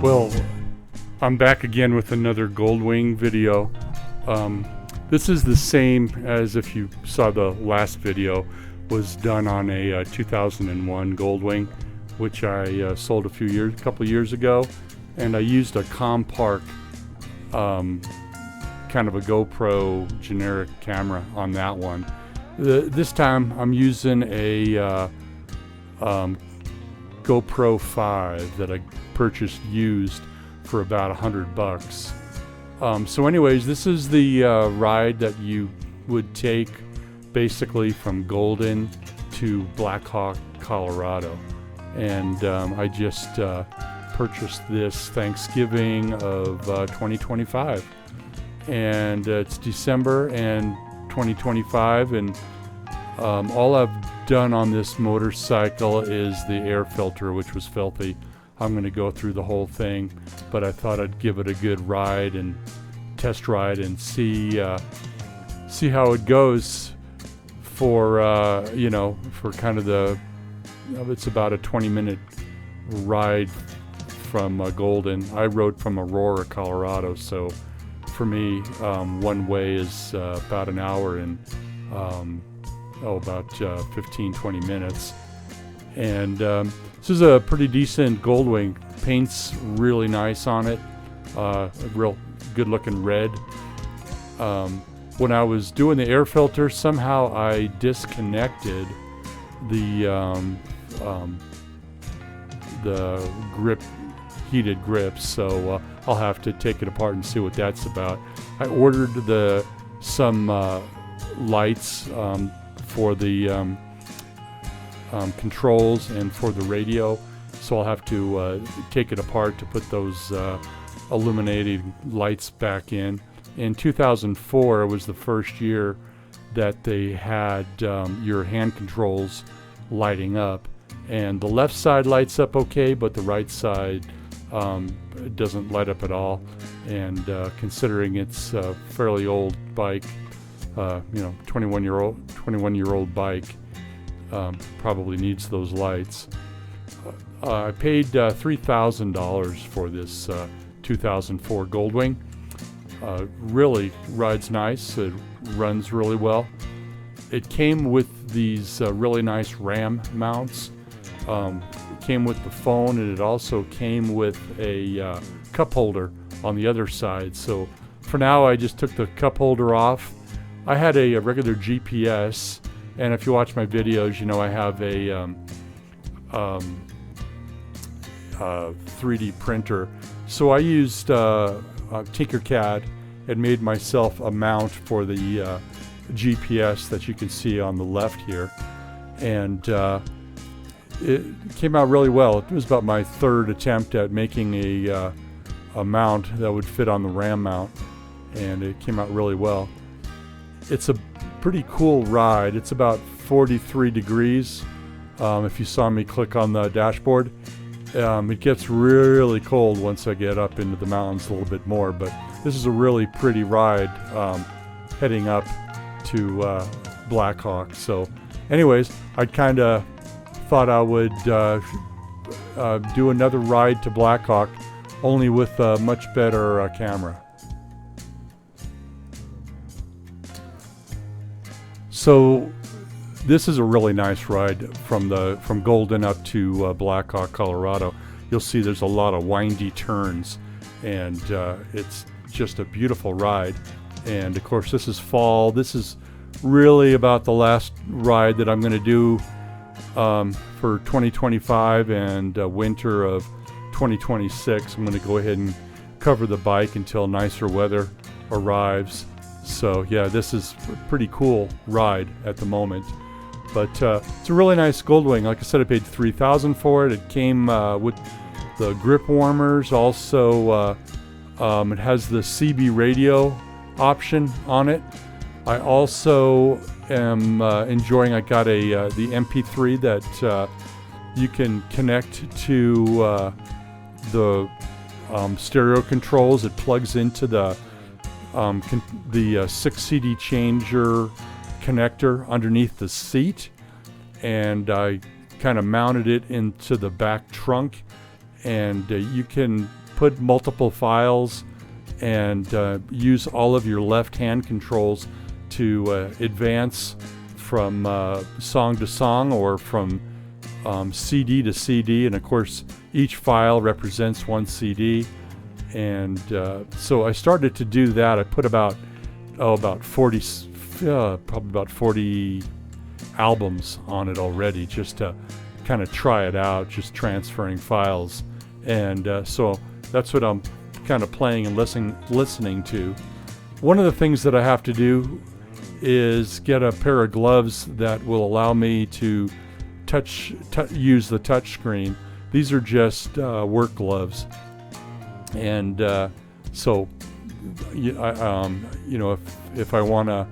Well, I'm back again with another Goldwing video. This is the same as if you saw the last video, was done on a 2001 Goldwing, which I sold a couple years ago, and I used a Compark kind of a GoPro generic camera on that one. This time I'm using a GoPro 5 that I purchased used for about $100. So anyways, this is the ride that you would take basically from Golden to Blackhawk, Colorado. And I just purchased this Thanksgiving of 2025. And it's December and 2025, and all I've done on this motorcycle is the air filter, which was filthy. I'm going to go through the whole thing, but I thought I'd give it a good ride and test ride and see how it goes for for kind of it's about a 20-minute ride from Golden. I rode from Aurora, Colorado, so for me, one way is about an hour and about 15-20 minutes. And this is a pretty decent Goldwing. Paint's really nice on it, a real good looking red. When I was doing the air filter, somehow I disconnected the grip, heated grips, so I'll have to take it apart and see what that's about. I ordered some lights for the controls and for the radio, so I'll have to take it apart to put those illuminating lights back in. In 2004 was the first year that they had your hand controls lighting up, and the left side lights up okay, but the right side it doesn't light up at all. And considering it's a fairly old bike, 21-year-old bike, probably needs those lights. I paid $3,000 for this 2004 Goldwing. Really rides nice. It runs really well. It came with these really nice RAM mounts. It came with the phone, and it also came with a cup holder on the other side. So for now, I just took the cup holder off. I had a regular GPS, and if you watch my videos, you know I have a 3D printer. So I used Tinkercad and made myself a mount for the GPS that you can see on the left here, and it came out really well. It was about my third attempt at making a mount that would fit on the RAM mount, and it came out really well. It's a pretty cool ride. It's about 43 degrees. If you saw me click on the dashboard, it gets really cold once I get up into the mountains a little bit more, but this is a really pretty ride heading up to Blackhawk. So anyways, I kind of thought I would do another ride to Blackhawk, only with a much better camera. So this is a really nice ride from Golden up to Blackhawk, Colorado. You'll see there's a lot of windy turns, and it's just a beautiful ride. And of course, this is fall. This is really about the last ride that I'm going to do for 2025 and winter of 2026. I'm going to go ahead and cover the bike until nicer weather arrives. So yeah, this is a pretty cool ride at the moment. But it's a really nice Goldwing. Like I said, I paid $3,000 for it. It came with the grip warmers. Also, it has the CB radio option on it. I also am enjoying. I got the MP3 that you can connect to the stereo controls. It plugs into the 6 CD changer connector underneath the seat, and I kind of mounted it into the back trunk, and you can put multiple files and use all of your left hand controls to advance from song to song or from CD to CD, and of course each file represents one CD. And so I started to do that. I put about 40 probably about 40 albums on it already, just to kind of try it out, just transferring files. And so that's what I'm kind of playing and listening to. One of the things that I have to do is get a pair of gloves that will allow me to use the touch screen. These are just work gloves, and so if I want to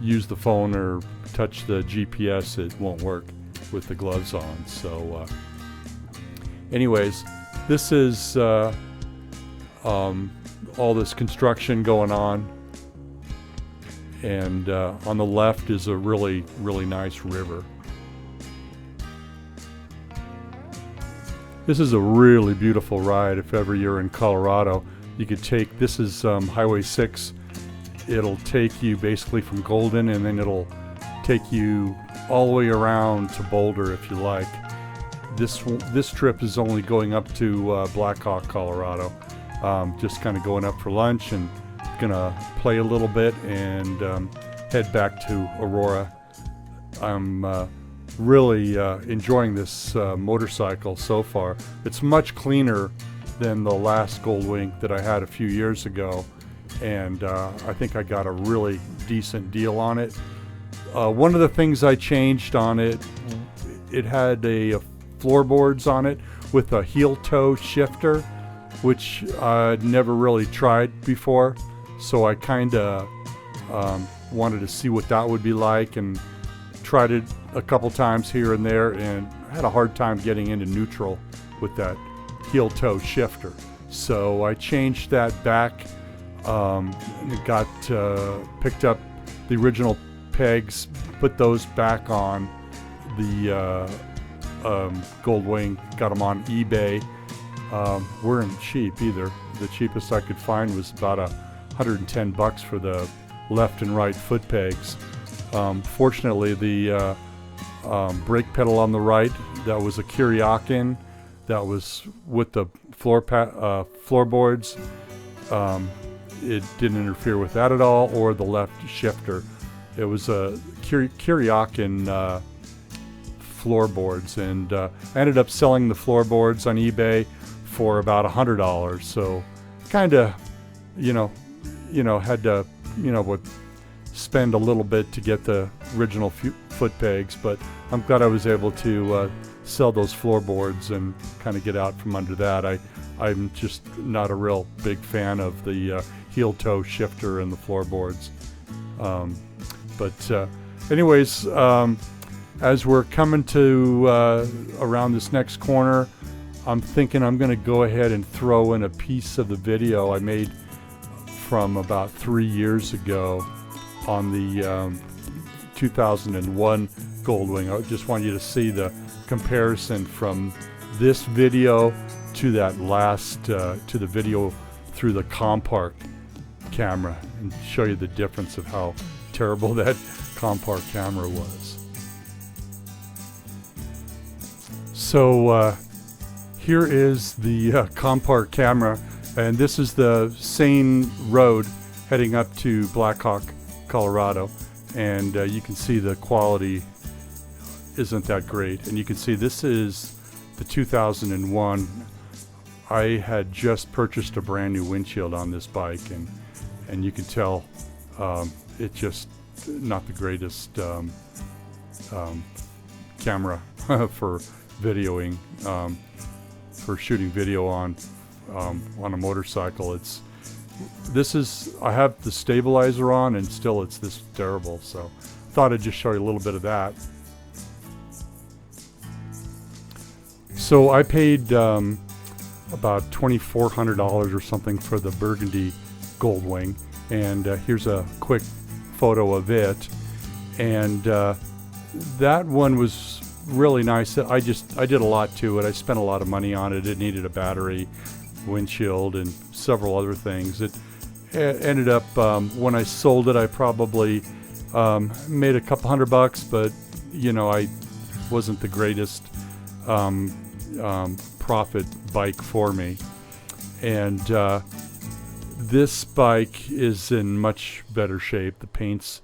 use the phone or touch the GPS, it won't work with the gloves on. So anyways, this is all this construction going on, and on the left is a really nice river. This is a really beautiful ride. If ever you're in Colorado, you could take, this is Highway 6. It'll take you basically from Golden, and then it'll take you all the way around to Boulder if you like. This trip is only going up to Blackhawk, Colorado. Just kind of going up for lunch and gonna play a little bit and head back to Aurora. I'm really enjoying this motorcycle so far. It's much cleaner than the last Goldwing that I had a few years ago, and I think I got a really decent deal on it. One of the things I changed on it, it had a floorboards on it with a heel-toe shifter, which I'd never really tried before, so I kind of wanted to see what that would be like, and tried it a couple times here and there, and had a hard time getting into neutral with that heel-toe shifter. So I changed that back, and it got picked up the original pegs, put those back on the Goldwing, got them on eBay. Weren't cheap either. The cheapest I could find was about $110 for the left and right foot pegs. Fortunately, the brake pedal on the right, that was a Kuryakin, that was with the floorboards. It didn't interfere with that at all, or the left shifter. It was a Kuryakin floorboards, and I ended up selling the floorboards on eBay for about $100. So kind of, had to, spend a little bit to get the original foot pegs, but I'm glad I was able to sell those floorboards and kind of get out from under that. I'm just not a real big fan of the heel-toe shifter and the floorboards. Anyways, as we're coming to around this next corner, I'm thinking I'm going to go ahead and throw in a piece of the video I made from about 3 years ago on the 2001 Goldwing. I just want you to see the comparison from this video to that last, to the video through the Compark camera, and show you the difference of how terrible that Compark camera was. So here is the Compark camera, and this is the Seine Road heading up to Blackhawk, Colorado, and you can see the quality isn't that great. And you can see this is the 2001. I had just purchased a brand new windshield on this bike, and you can tell it's just not the greatest camera for videoing, for shooting video on a motorcycle. I have the stabilizer on, and still it's this terrible. So thought I'd just show you a little bit of that. So I paid about $2,400 or something for the Burgundy Goldwing, and here's a quick photo of it. And that one was really nice. I did a lot to it. I spent a lot of money on it. It needed a battery, windshield and several other things. It ended up, when I sold it, I probably made a couple $100, but you know, I wasn't the greatest profit bike for me. And this bike is in much better shape. The paint's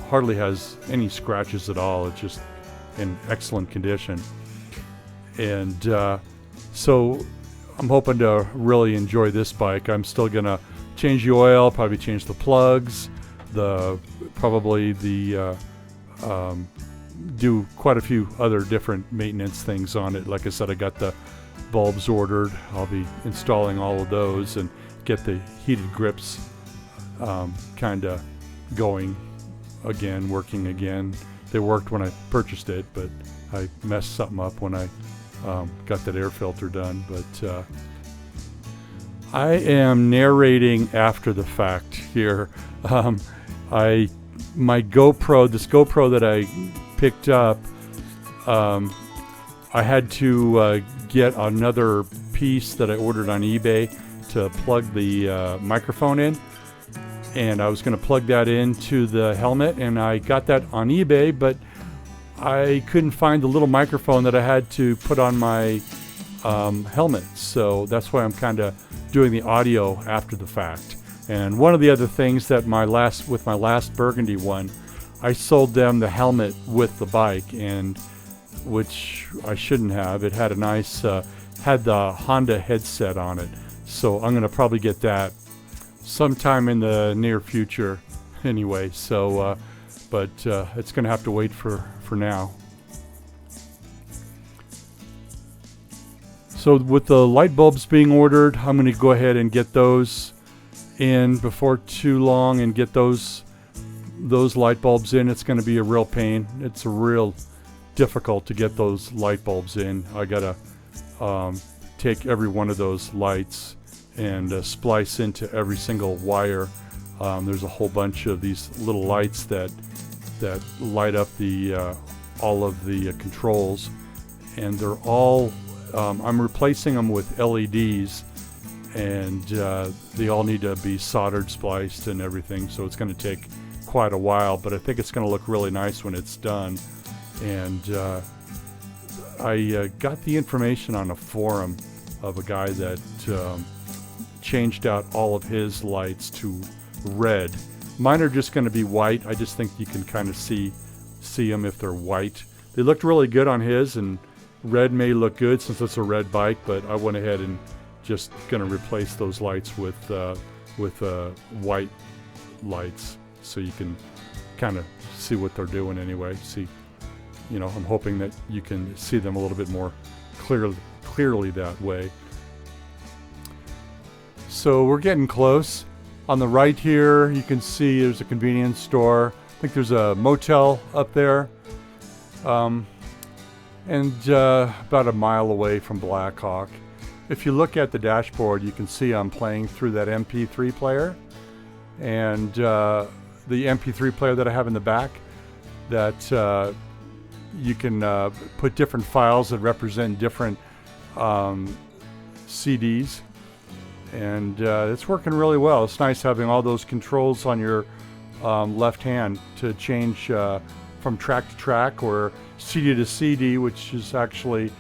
hardly has any scratches at all. It's just in excellent condition. And so I'm hoping to really enjoy this bike. I'm still gonna change the oil, probably change the plugs, probably do quite a few other different maintenance things on it. Like I said, I got the bulbs ordered. I'll be installing all of those and get the heated grips kind of going again, working again. They worked when I purchased it, but I messed something up when I got that air filter done. But I am narrating after the fact here. My GoPro, this GoPro that I picked up, I had to get another piece that I ordered on eBay to plug the microphone in, and I was going to plug that into the helmet, and I got that on eBay, but I couldn't find the little microphone that I had to put on my helmet, so that's why I'm kind of doing the audio after the fact. And one of the other things that with my last Burgundy one, I sold them the helmet with the bike, and which I shouldn't have. It had a nice had the Honda headset on it, so I'm gonna probably get that sometime in the near future anyway. So but it's gonna have to wait for now. So with the light bulbs being ordered, I'm gonna go ahead and get those in before too long and get those light bulbs in. It's going to be a real pain. It's real difficult to get those light bulbs in. I gotta take every one of those lights and splice into every single wire. There's a whole bunch of these little lights that light up all of the controls, and they're all I'm replacing them with LEDs, and they all need to be soldered, spliced, and everything. So it's going to take quite a while, but I think it's going to look really nice when it's done. And I got the information on a forum of a guy that changed out all of his lights to red. Mine are just going to be white. I just think you can kind of see them if they're white. They looked really good on his, and red may look good since it's a red bike, but I went ahead and just going to replace those lights with white lights, so you can kind of see what they're doing anyway. See, you know, I'm hoping that you can see them a little bit more clearly that way. So we're getting close. On the right here, you can see there's a convenience store. I think there's a motel up there. And about a mile away from Blackhawk. If you look at the dashboard, you can see I'm playing through that MP3 player. And the MP3 player that I have in the back, that you can put different files that represent different CDs. And it's working really well. It's nice having all those controls on your left hand to change from track to track or CD to CD, which is actually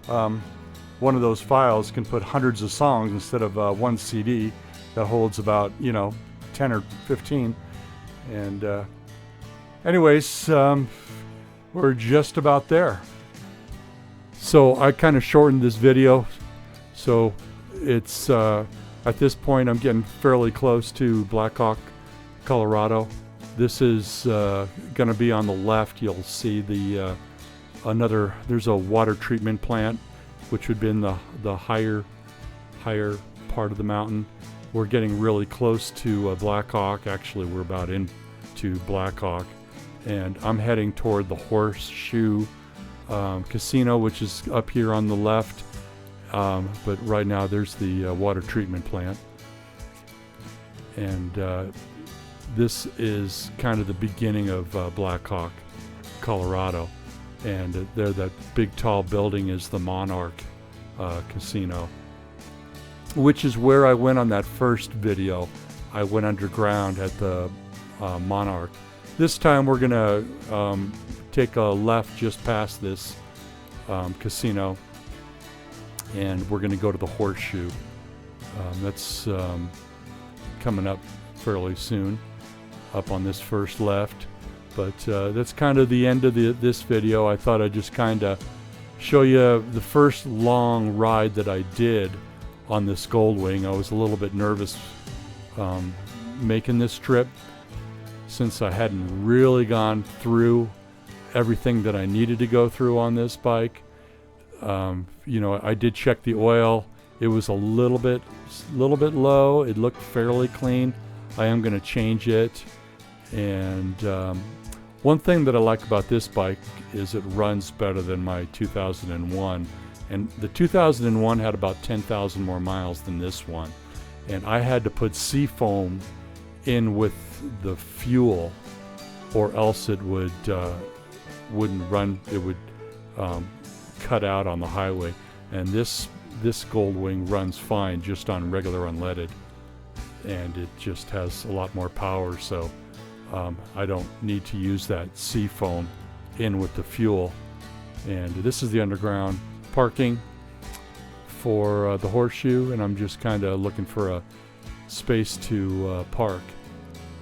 one of those files can put hundreds of songs instead of one CD that holds about 10 or 15. And anyways, we're just about there. So I kind of shortened this video, so it's at this point I'm getting fairly close to Blackhawk, Colorado. This is going to be on the left. You'll see there's a water treatment plant, which would be in the higher part of the mountain. We're getting really close to Blackhawk. Actually, we're about into Blackhawk, and I'm heading toward the Horseshoe Casino, which is up here on the left. But right now there's the water treatment plant, and this is kind of the beginning of Blackhawk, Colorado. And there, that big tall building is the Monarch Casino. which is where I went on that first video. I went underground at the Monarch. This time we're gonna take a left just past this casino, and we're gonna go to the Horseshoe. That's coming up fairly soon, up on this first left. But that's kind of the end of this video. I thought I'd just kind of show you the first long ride that I did on this Goldwing. I was a little bit nervous making this trip, since I hadn't really gone through everything that I needed to go through on this bike. You know, I did check the oil. It was a little bit low. It looked fairly clean. I am going to change it. And one thing that I like about this bike is it runs better than my 2001. And the 2001 had about 10,000 more miles than this one. And I had to put seafoam in with the fuel, or else it wouldn't run. It would cut out on the highway. And this Goldwing runs fine just on regular unleaded, and it just has a lot more power. So I don't need to use that seafoam in with the fuel. And this is the underground parking for the Horseshoe, and I'm just kind of looking for a space to park.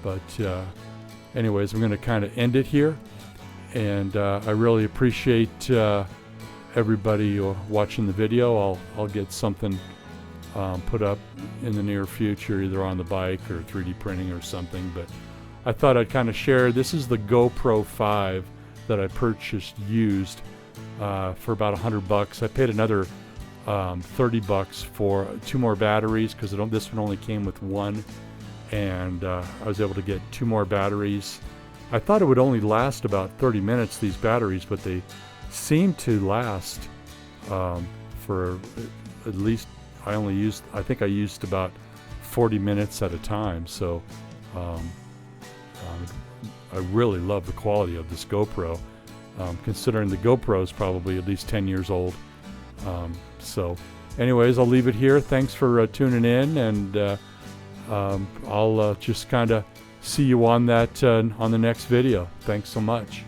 But anyways, I'm going to kind of end it here, and I really appreciate everybody watching the video. I'll get something put up in the near future, either on the bike or 3D printing or something. But I thought I'd kind of share. This is the GoPro 5 that I purchased used for about $100. I paid another $30 for 2 more batteries, because this one only came with one, and I was able to get 2 more batteries. I thought it would only last about 30 minutes, these batteries, but they seem to last for at least, I think I used about 40 minutes at a time. So I really love the quality of this GoPro, considering the GoPro is probably at least 10 years old. So anyways, I'll leave it here. Thanks for tuning in, and I'll just kind of see you on that on the next video. Thanks so much.